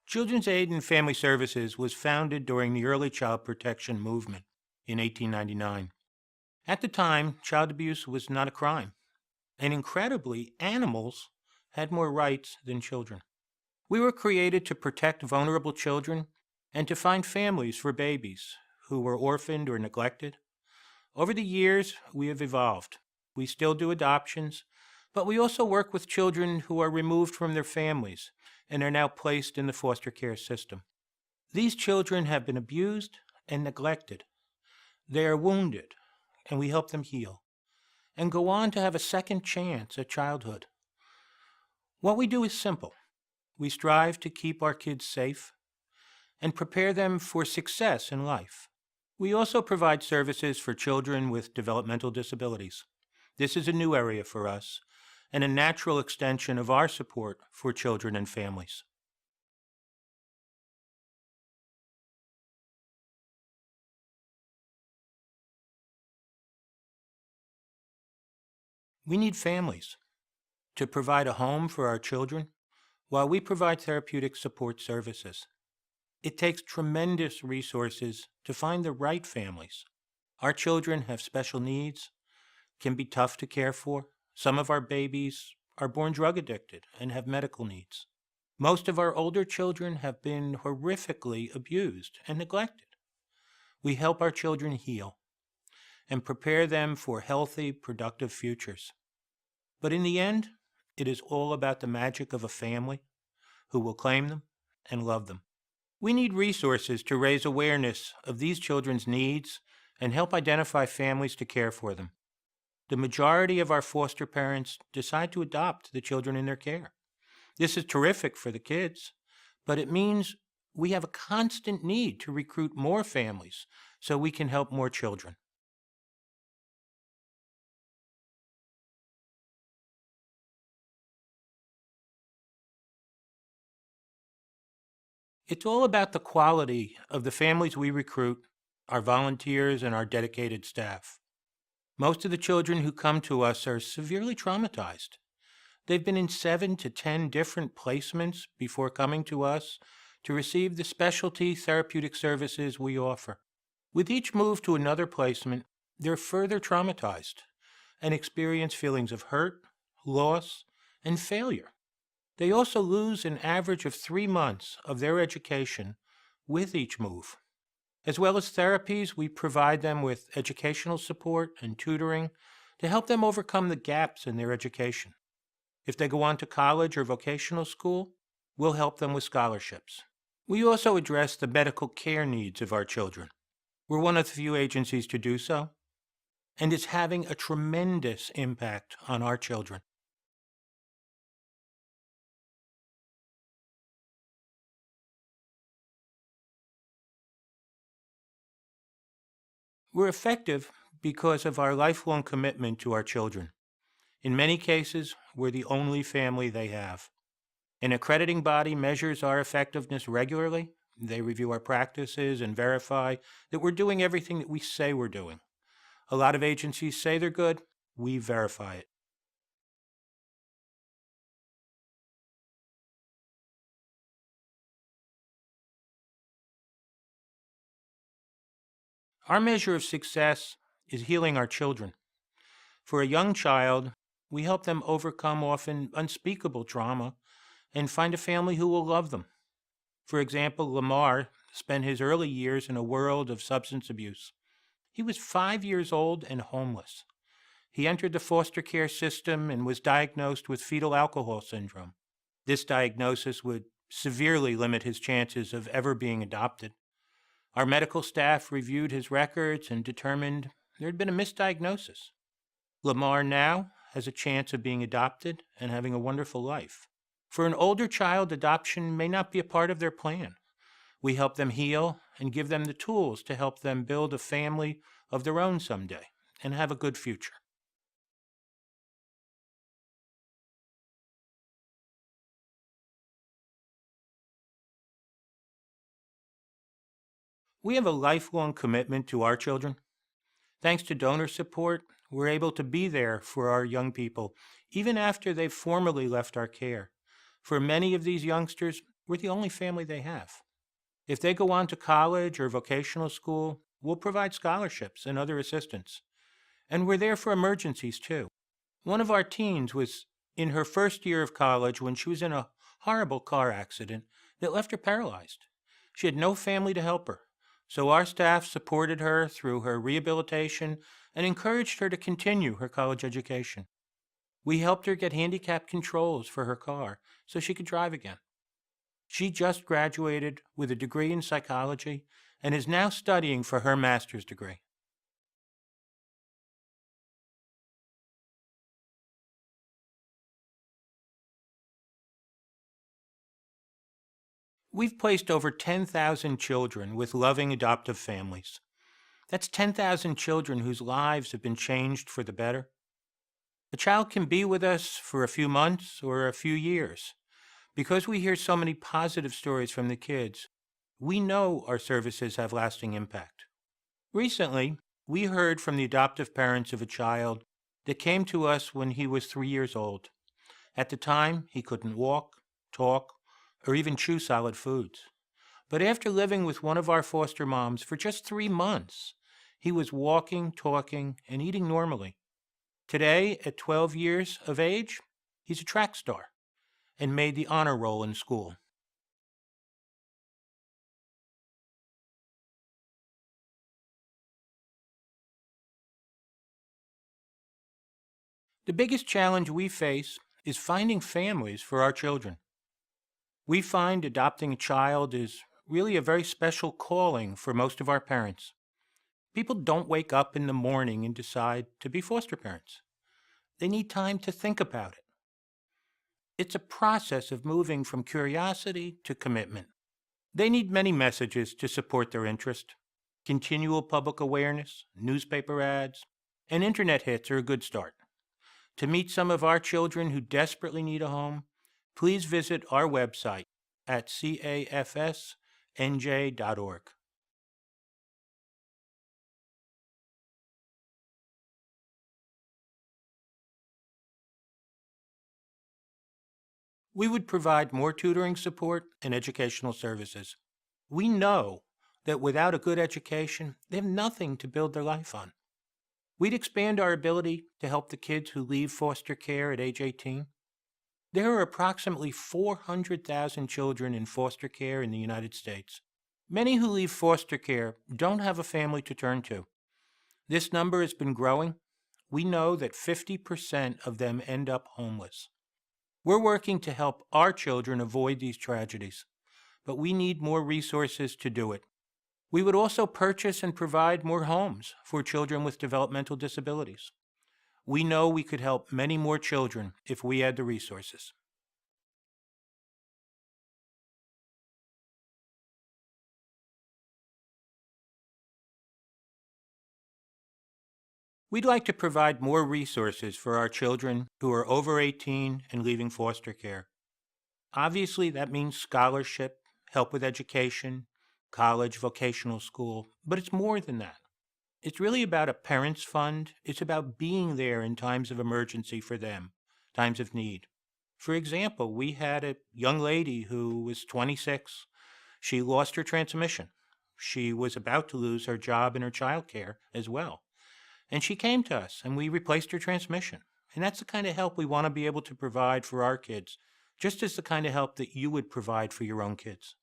Children's Aid and Family Services was founded during the early child protection movement in 1899. At the time, child abuse was not a crime, and incredibly, animals had more rights than children. We were created to protect vulnerable children and to find families for babies who were orphaned or neglected. Over the years, we have evolved. We still do adoptions, but we also work with children who are removed from their families and are now placed in the foster care system. These children have been abused and neglected. They are wounded, and we help them heal and go on to have a second chance at childhood. What we do is simple. We strive to keep our kids safe and prepare them for success in life. We also provide services for children with developmental disabilities. This is a new area for us and a natural extension of our support for children and families. We need families to provide a home for our children while we provide therapeutic support services. It takes tremendous resources to find the right families. Our children have special needs, can be tough to care for. Some of our babies are born drug addicted and have medical needs. Most of our older children have been horrifically abused and neglected. We help our children heal and prepare them for healthy, productive futures. But in the end, it is all about the magic of a family who will claim them and love them. We need resources to raise awareness of these children's needs and help identify families to care for them. The majority of our foster parents decide to adopt the children in their care. This is terrific for the kids, but it means we have a constant need to recruit more families so we can help more children. It's all about the quality of the families we recruit, our volunteers, and our dedicated staff. Most of the children who come to us are severely traumatized. They've been in 7 to 10 different placements before coming to us to receive the specialty therapeutic services we offer. With each move to another placement, they're further traumatized and experience feelings of hurt, loss, and failure. They also lose an average of 3 months of their education with each move. As well as therapies, we provide them with educational support and tutoring to help them overcome the gaps in their education. If they go on to college or vocational school, we'll help them with scholarships. We also address the medical care needs of our children. We're one of the few agencies to do so, and it's having a tremendous impact on our children. We're effective because of our lifelong commitment to our children. In many cases, we're the only family they have. An accrediting body measures our effectiveness regularly. They review our practices and verify that we're doing everything that we say we're doing. A lot of agencies say they're good. We verify it. Our measure of success is healing our children. For a young child, we help them overcome often unspeakable trauma and find a family who will love them. For example, Lamar spent his early years in a world of substance abuse. He was 5 years old and homeless. He entered the foster care system and was diagnosed with fetal alcohol syndrome. This diagnosis would severely limit his chances of ever being adopted. Our medical staff reviewed his records and determined there had been a misdiagnosis. Lamar now has a chance of being adopted and having a wonderful life. For an older child, adoption may not be a part of their plan. We help them heal and give them the tools to help them build a family of their own someday and have a good future. We have a lifelong commitment to our children. Thanks to donor support, we're able to be there for our young people, even after they've formally left our care. For many of these youngsters, we're the only family they have. If they go on to college or vocational school, we'll provide scholarships and other assistance. And we're there for emergencies, too. One of our teens was in her first year of college when she was in a horrible car accident that left her paralyzed. She had no family to help her, so our staff supported her through her rehabilitation and encouraged her to continue her college education. We helped her get handicap controls for her car so she could drive again. She just graduated with a degree in psychology and is now studying for her master's degree. We've placed over 10,000 children with loving adoptive families. That's 10,000 children whose lives have been changed for the better. A child can be with us for a few months or a few years. Because we hear so many positive stories from the kids, we know our services have lasting impact. Recently, we heard from the adoptive parents of a child that came to us when he was 3 years old. At the time, he couldn't walk, talk, or even chew solid foods. But after living with one of our foster moms for just 3 months, he was walking, talking, and eating normally. Today, at 12 years of age, he's a track star and made the honor roll in school. The biggest challenge we face is finding families for our children. We find adopting a child is really a very special calling for most of our parents. People don't wake up in the morning and decide to be foster parents. They need time to think about it. It's a process of moving from curiosity to commitment. They need many messages to support their interest. Continual public awareness, newspaper ads, and internet hits are a good start. To meet some of our children who desperately need a home, please visit our website at cafsnj.org. We would provide more tutoring support and educational services. We know that without a good education, they have nothing to build their life on. We'd expand our ability to help the kids who leave foster care at age 18. There are approximately 400,000 children in foster care in the United States. Many who leave foster care don't have a family to turn to. This number has been growing. We know that 50% of them end up homeless. We're working to help our children avoid these tragedies, but we need more resources to do it. We would also purchase and provide more homes for children with developmental disabilities. We know we could help many more children if we had the resources. We'd like to provide more resources for our children who are over 18 and leaving foster care. Obviously, that means scholarship, help with education, college, vocational school, but it's more than that. It's really about a parents' fund. It's about being there in times of emergency for them, times of need. For example, we had a young lady who was 26. She lost her transmission. She was about to lose her job in her child care as well. And she came to us and we replaced her transmission. And that's the kind of help we want to be able to provide for our kids, just as the kind of help that you would provide for your own kids.